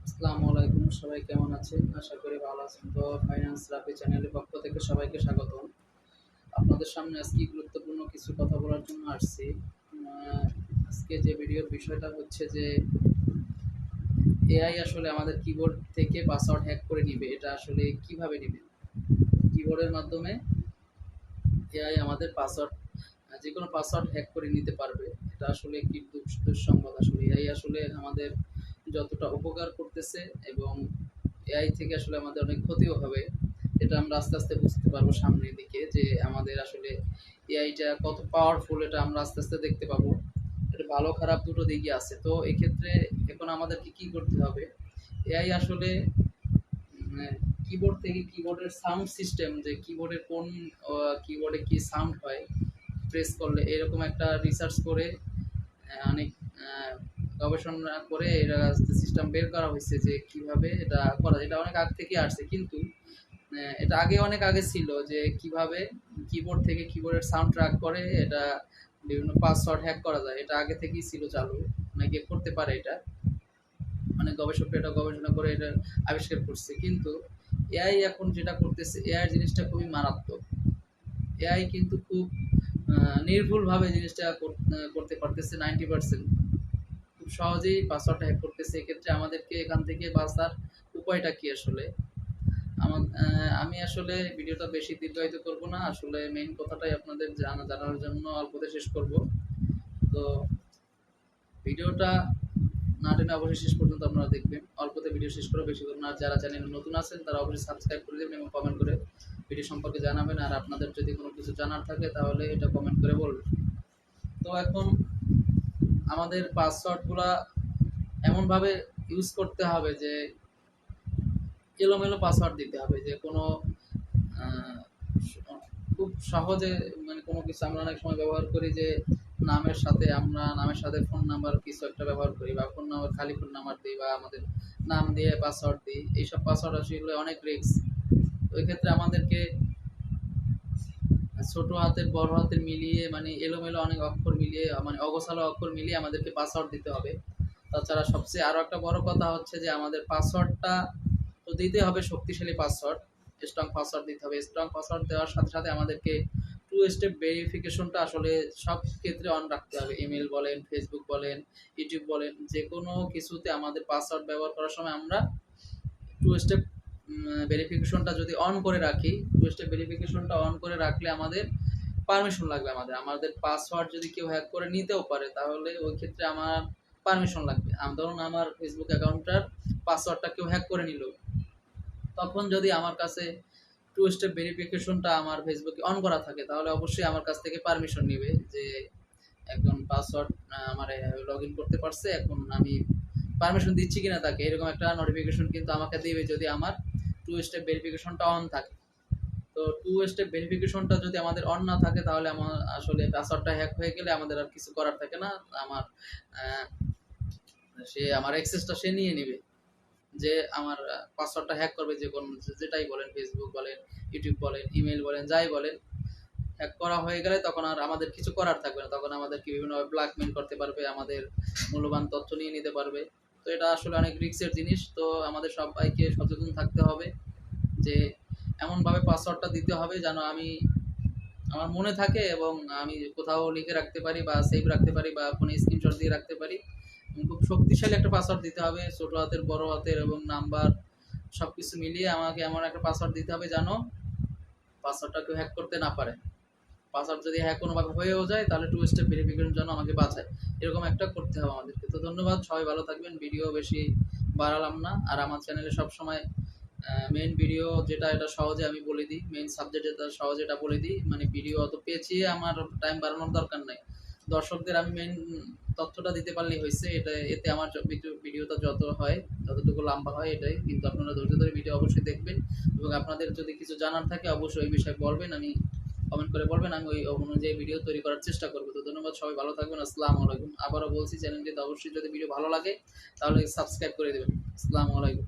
আসসালামু আলাইকুম, সবাই কেমন আছেন? আশা করি ভালো আছেন। তো ফাইন্যান্স রাবি চ্যানেলের পক্ষ থেকে সবাইকে স্বাগতম। আপনাদের সামনে আজকে গুরুত্বপূর্ণ কিছু কথা বলার জন্য আসছি। আজকে যে ভিডিওর বিষয়টা হচ্ছে যে এআই আসলে আমাদের কিবোর্ড থেকে পাসওয়ার্ড হ্যাক করে নিবে। এটা আসলে কিভাবে নিবে? কিবোর্ডের মাধ্যমে এআই আমাদের পাসওয়ার্ড যেকোনো পাসওয়ার্ড হ্যাক করে নিতে পারবে। এটা আসলে কি দুঃসংবাদ। আসলে এআই আসলে আমাদের যতটা উপকার করতেছে এবং এআই থেকে আসলে আমাদের অনেক ক্ষতিও হবে। এটা আমরা আস্তে আস্তে বুঝতে পারবো সামনের দিকে যে আমাদের আসলে এআইটা কত পাওয়ারফুল, এটা আমরা আস্তে আস্তে দেখতে পাবো। এটা ভালো খারাপ দুটো দিকই আছে। তো এক্ষেত্রে এখন আমাদেরকে কি করতে হবে? এআই আসলে কিবোর্ড থেকে কিবোর্ডের সাউন্ড সিস্টেম, যে কিবোর্ডের কোন কিবোর্ডে কি সাউন্ড হয় প্রেস করলে, এরকম একটা রিসার্চ করে অনেক গবেষণা করে এরা সিস্টেম বের করা হয়েছে যে কিভাবে এটা করা যায়। এটা অনেক আগ থেকে আসছে, কিন্তু এটা আগে অনেক আগে ছিল যে কিভাবে কিবোর্ড থেকে কিবোর্ডের সাউন্ড ট্র্যাক করে এটা বিভিন্ন পাসওয়ার্ড হ্যাক করা যায়। এটা আগে থেকেই ছিল চালু, অনেকে করতে পারে এটা, মানে গবেষকরা এটা গবেষণা করে এটা আবিষ্কার করছে। কিন্তু এআই এখন যেটা করতেছে, এআই জিনিসটা খুবই মারাত্মক। এআই কিন্তু খুব নির্ভুলভাবে জিনিসটা করতে পারতেছে 90%। খুব সহজেই পাসওয়ার্ডটা হ্যাক করতেছে। এক্ষেত্রে আমাদেরকে এখান থেকে বাঁচার উপায়টা কি আসলে? আমি আসলে ভিডিওটা বেশি দীর্ঘায়িত করব না। আসলে মেইন কথাটাই আপনাদের জানার জন্য অল্পতে শেষ করব। তো ভিডিওটা না টেনে অবশ্যই শেষ পর্যন্ত আপনারা দেখবেন। অল্পতে ভিডিও শেষ করে বেশি করুন। আর যারা চ্যানেলে নতুন আছেন তারা অবশ্যই সাবস্ক্রাইব করে দেবেন এবং কমেন্ট করে ভিডিও সম্পর্কে জানাবেন। আর আপনাদের যদি কোনো কিছু জানার থাকে তাহলে এটা কমেন্ট করে বলবেন। তো এখন আমাদের পাসওয়ার্ডগুলা এমনভাবে ইউজ করতে হবে যে এলোমেলো পাসওয়ার্ড দিতে হবে, যে কোনো আহ, খুব সহজে, মানে কোনো কিছু আমরা অনেক সময় ব্যবহার করি যে নামের সাথে ফোন নাম্বার কিছু একটা ব্যবহার করি, বা ফোন নাম্বার খালি ফোন নাম্বার দিই, বা আমাদের নাম দিয়ে পাসওয়ার্ড দিই। এইসব পাসওয়ার্ড আসলে অনেক রিস্ক। ওই ক্ষেত্রে আমাদেরকে ছোট হাতের বড় হাতের মিলিয়ে, মানে এলোমেলো অনেক অক্ষর মিলিয়ে, মানে অগোছালো অক্ষর মিলিয়ে আমাদেরকে পাসওয়ার্ড দিতে হবে। তাছাড়া সবচেয়ে আরও একটা বড় কথা হচ্ছে যে আমাদের পাসওয়ার্ডটা তো দিতে হবে শক্তিশালী পাসওয়ার্ড, স্ট্রং পাসওয়ার্ড দিতে হবে। স্ট্রং পাসওয়ার্ড দেওয়ার সাথে সাথে আমাদেরকে টু স্টেপ ভেরিফিকেশনটা আসলে সব ক্ষেত্রে অন রাখতে হবে। ইমেল বলেন, ফেসবুক বলেন, ইউটিউব বলেন, যে কোনো কিছুতে আমাদের পাসওয়ার্ড ব্যবহার করার সময় আমরা টু স্টেপ ভেরিফিকেশনটা যদি অন করে রাখি, টু স্টেপ ভেরিফিকেশনটা অন করে রাখলে আমাদের পারমিশন লাগবে। আমাদের পাসওয়ার্ড যদি কেউ হ্যাক করে নিতেও পারে, তাহলে ওই ক্ষেত্রে আমার পারমিশন লাগবে। ধরুন আমার ফেসবুক অ্যাকাউন্টটার পাসওয়ার্ডটা কেউ হ্যাক করে নিল, তখন যদি আমার কাছে টু স্টেপ ভেরিফিকেশনটা আমার ফেসবুকে অন করা থাকে, তাহলে অবশ্যই আমার কাছ থেকে পারমিশন নেবে যে একজন পাসওয়ার্ড আমার লগ ইন করতে পারছে, এখন আমি পারমিশন দিচ্ছি কিনা তাকে, এরকম একটা নোটিফিকেশন কিন্তু আমাকে দেবে যদি আমার টু স্টেপ ভেরিফিকেশনটা অন থাকে। তো টু স্টেপ ভেরিফিকেশনটা যদি আমাদের অন না থাকে, তাহলে আমার আসলে পাসওয়ার্ডটা হ্যাক হয়ে গেলে আমাদের আর কিছু করার থাকে না। আমার সে আমার অ্যাক্সেসটা সে নিয়ে নেবে, যে আমার পাসওয়ার্ডটা হ্যাক করবে, যে কোনো যেটাই বলেন, ফেসবুক বলেন, ইউটিউব বলেন, ইমেল বলেন, যাই বলেন, হ্যাক করা হয়ে গেলে তখন আর আমাদের কিছু করার থাকবে না। তখন আমাদেরকে বিভিন্নভাবে ব্ল্যাকমেল করতে পারবে, আমাদের মূল্যবান তথ্য নিয়ে নিতে পারবে। তো এটা আসলে অনেক রিস্কের জিনিস। তো আমাদের সবাইকে সচেতন থাকতে হবে যে এমনভাবে পাসওয়ার্ডটা দিতে হবে যেন আমার মনে থাকে এবং আমি কোথাও লিখে রাখতে পারি, বা সেভ রাখতে পারি, বা ফোনে স্ক্রিনশট দিয়ে রাখতে পারি। খুব শক্তিশালী একটা পাসওয়ার্ড দিতে হবে, ছোট হাতের, বড় হাতের এবং নাম্বার সব কিছু মিলিয়ে আমাকে এমন একটা পাসওয়ার্ড দিতে হবে যেন পাসওয়ার্ডটা কেউ হ্যাক করতে না পারে। পাসওয়ার্ড যদি হ্যাক কোনোভাবে হয়েও যায়, তাহলে টু স্টেপ ভেরিফিকেশনের জন্য আমাকে বাঁচায়, এরকম একটা করতে হবে আমাদেরকে। তো ধন্যবাদ, সবাই ভালো থাকবেন। ভিডিও বেশি বাড়ালাম না। আর আমার চ্যানেলে সবসময় মেইন ভিডিও যেটা, এটা সহজে আমি বলে দিই, মেইন সাবজেক্ট যেটা সহজে এটা বলে দিই। মানে ভিডিও অত পেঁচিয়ে আমার টাইম বাড়ানোর দরকার নাই। দর্শকদের আমি মেইন তথ্যটা দিতে পারলেই হয়েছে। এতে আমার ভিডিওটা যত হয়, যতটুকু লম্বা হয় এটাই। কিন্তু আপনারা ধৈর্য ধরে ভিডিও অবশ্যই দেখবেন, এবং আপনাদের যদি কিছু জানার থাকে অবশ্যই ওই বিষয়ে বলবেন, আমি কমেন্ট করে বলবেন, আমি ওই অনুযায়ী ভিডিও তৈরি করার চেষ্টা করবো। তো ধন্যবাদ, সবাই ভালো থাকবেন। আসসালামু আলাইকুম। আবারও বলছি, চ্যানেলটিতে অবশ্যই যদি ভিডিও ভালো লাগে তাহলে সাবস্ক্রাইব করে দেবেন। আসসালামু আলাইকুম।